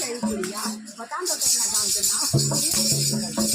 मेरी गुड़िया बता दो तो अपना गाँव के नाम।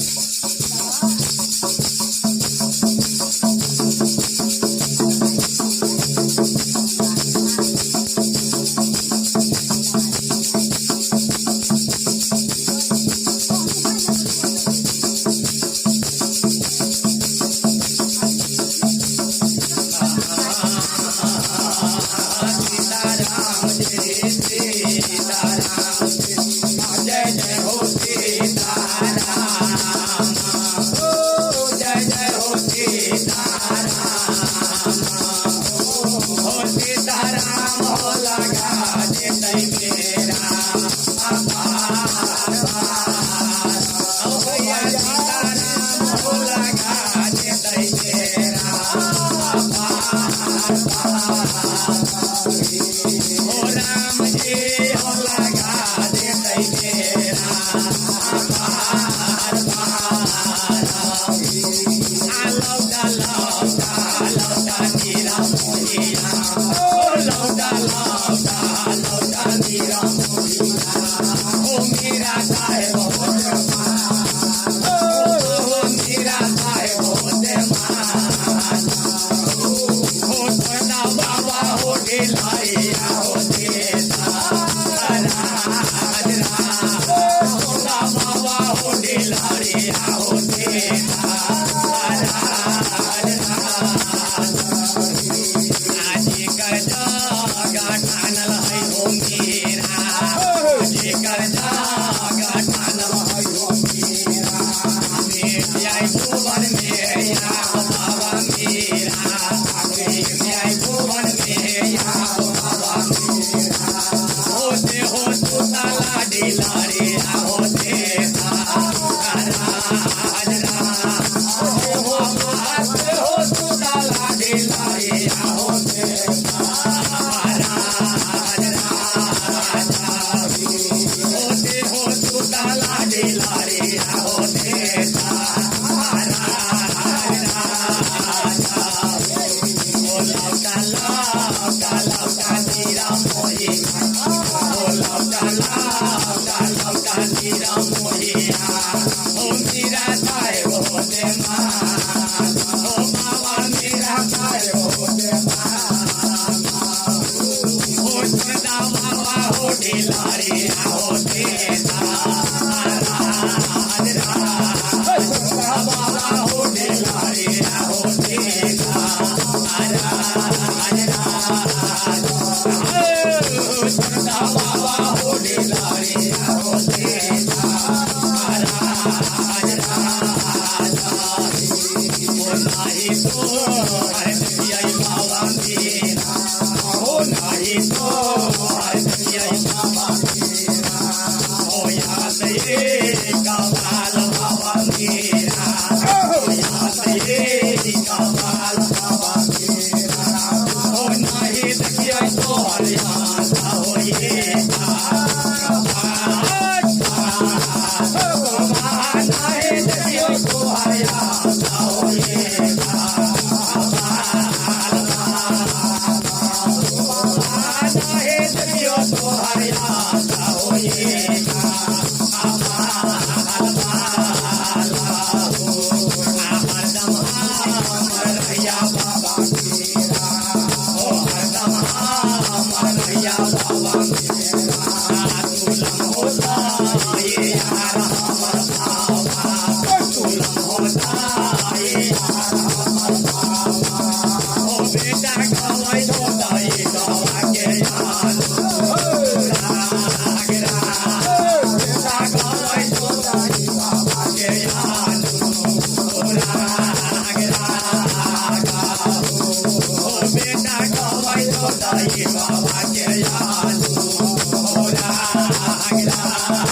Baba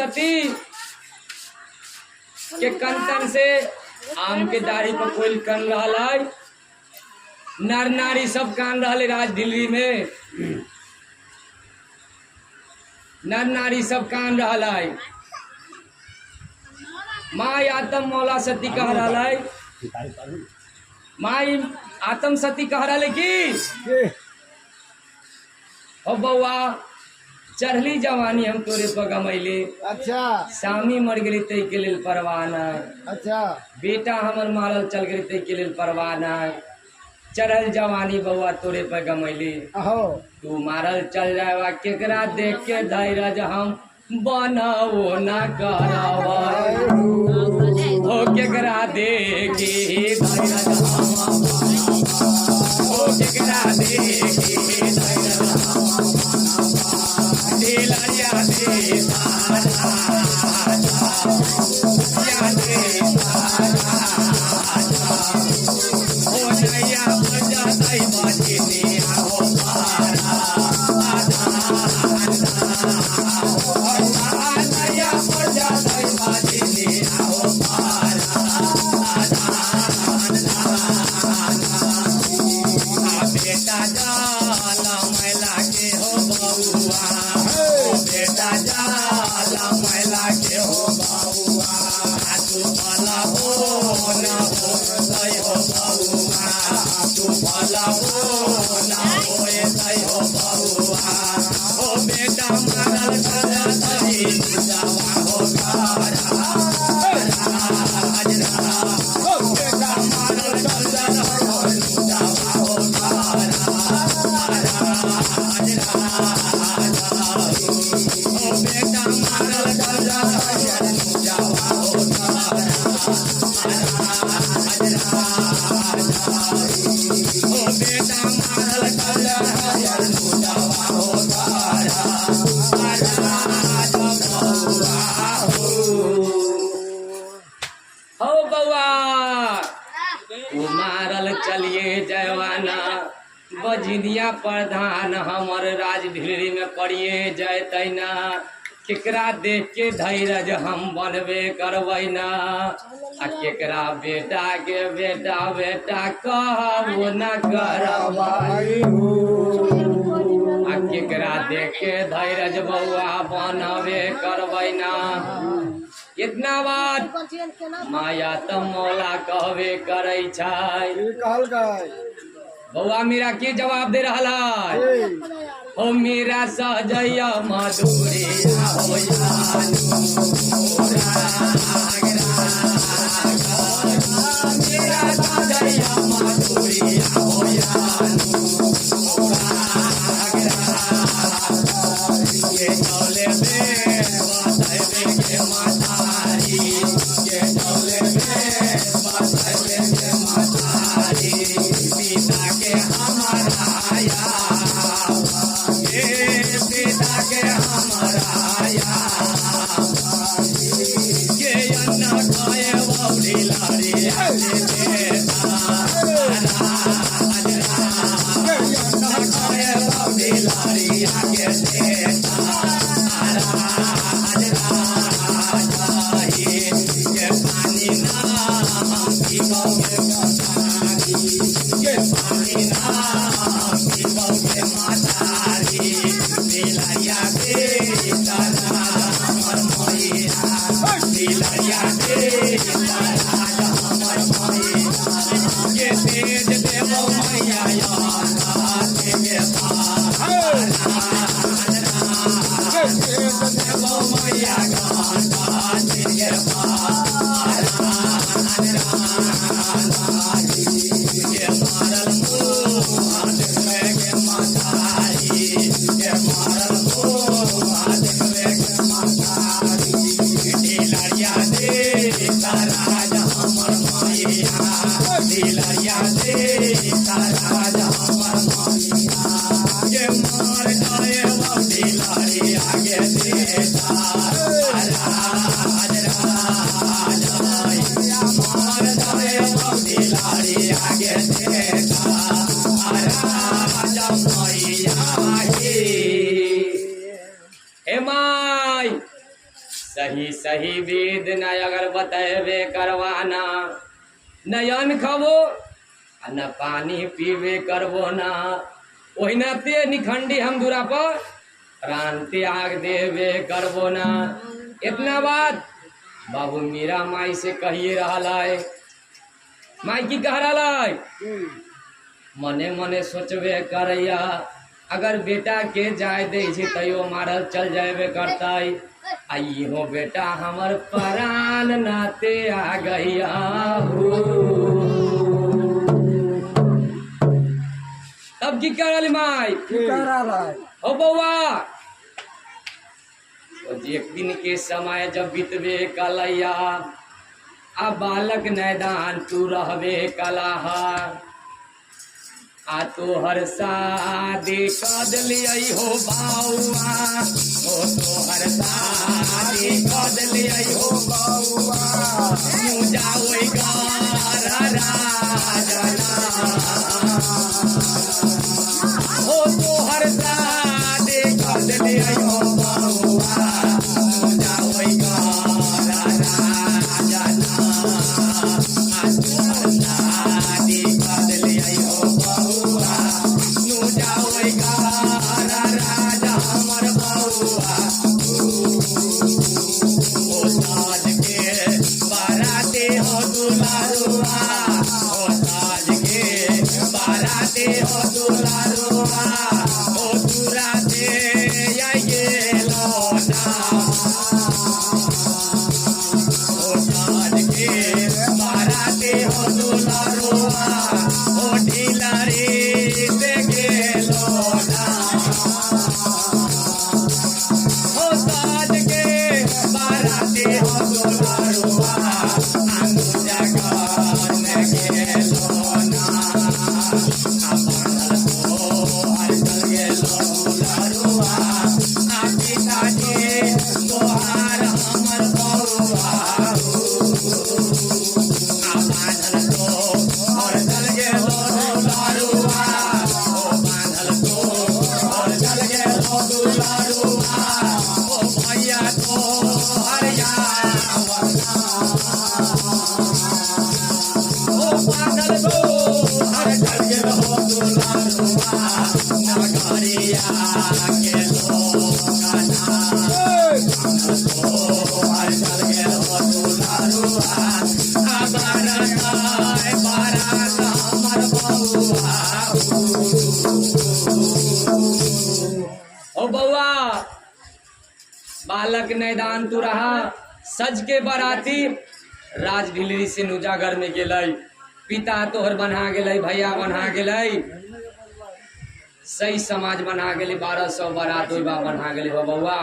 सती के कंटन से आम के दाढ़ी पर कोई कन रहा है। नर नारी सब कान रहा राज दिल्ली में, नर नारी सब कान रहा है। माई आत्म मौला सती कह रहा है, माई आत्म सती कह रहा है कि ओ बउआ चढ़ली जवानी हम तोरे पर गमैले। अच्छा सामी मर गई तै के लेल परवाह न। अच्छा बेटा हमर मारल चल गई तै के लेल परवाह न। चढ़ल जवानी बउआ तोरे पर गमैले। अहो तू मारल चल जाएगा केकरा देख के धैर्य हम बनाओ न करवा। हो केकरा देखी धैर्य हम हो केकरा देखी धैर्य दिलया दे सारा या दे सारा हो नैया बजा दई बजनी हो पारा नैया बजा दई बजनी हो पारा बेटा जाला मैला के हो बउआ, बेटा जाला मैला के हो बउआ। तू भला हो न हो सही हो बउआ, तू भला हो न हो सही हो बउआ। ओ बेटा मारल चल सही जावा हो गारा ओ बेटा मारल चल जावा हो गारा। ओ बेटा मारल चल जावा हो गारा। ओ बेटा मारल चल जावा हो गारा। हो बउआ तू मारल चलिए जवाना बजिनिया प्रधान हमर राज ढिलरी में पड़िए जयतैना। केकरा देख के धैर्य हम बनबे करबै ना। आ केकरा बेटा के बेटा बेटा कहबो न करबै। आ केकरा देख के धैर्य बउआ बनबे करबै ना। इतना बात माया त मौला कहबे करै छै। कहल गई बउआ मेरा के जवाब दे रहा है। हो मेरा सहजया मधुरी हो मेरा सहजया मधुरी हो ये चले बे बताइबे के मतारी, ये चले बे बताइबे के मतारी। पिता के हमारा या पिता के हमारा या ये अन्ना खाए बौली लारी बेटा अन्ना खाए बौली लारी आगे बेटा ये पानी ना हम पीबोगे मतारी, ये पानी ना हम पीबोगे मतारी। दिलया दे तारा हमर मैया, दिलया दे तारा हमर मैया। ये तेज देवो मैया देवे देवो मैया देवे ये मारल मुँह देखबे के मतारी, ये मारल मुँह देखबे के मतारी। दिलया दे तारा हमर मैया, दिलया दे तारा हमर मैया। ये मार जाए वो दिलारी आगे देता मार जाए वो दिलारी आगे देता राजा मैया हे माई सही सही वेद न अगर बतेबे करवाना, न अन्न खबो आ न पानी पीबे करबो ना, ओहिना ते निखंडी हम दूरा पर प्राण त्याग देवे करबो ना। इतना बात बाबू मीरा माई से कहिए रहा है। माई की कह रहा है, मने मने सोचबे करैया, अगर बेटा के जाय दे तैयो मारल चल जाबे करता। आई हो बेटा हमर प्राण नाते आ गैया हो। तब की कर रही माई हो बउआ, एक दिन के समय जब बीतबे कलैया, आ बालक नैदान तू रहबे कलाहा, आ तोहर शादी कद लियई हो बउआ, ओ तोहर शादी कद लियई हो बउआ, तू जाओ घर राजना, ओ तोहर शादी कद लियई हो बउआ, तू जाओ घर राजना, आ तोहर शादी कद लियई हो बउआ, तू जाओ घर राजा हमर बउआ। ओ साज के बाराते हो दुलारुआ, ओ साज के बाराते हो दुलारुआ, ओ दुराते आइए लौटा, ओ साज के बाराते हो दुलारुआ, ओ ढीलारी से गेलो ना, ओ साज के बाराते हो दुलारुआ, अनुजा घर में गेलो ना, अपन तो हर चल गेलो दुलारुआ, आ पिताजी तोहार हमर बउआ, आ बांधल तो हर चल गेलो दुलारुआ, ओ बांधल तो हर चल गेलो दुलारुआ, ओ भैया तो हरिया ओ बांधल तो हर चल गेलो दुलारुआ, नगरिया के लोकाना, बांधल तो हर चल गेलो दुलारुआ, आ बारात हमर बउआ। ओ बउआ, बालक नैदान तू रहा, सज के बराती राज ढिलरी से नुजागर में गेलै, पिता तोहर बना गेलै, भैया बना गेलै, सही समाज बना गेलै, 1200 बारात बना गेलै हो बउआ।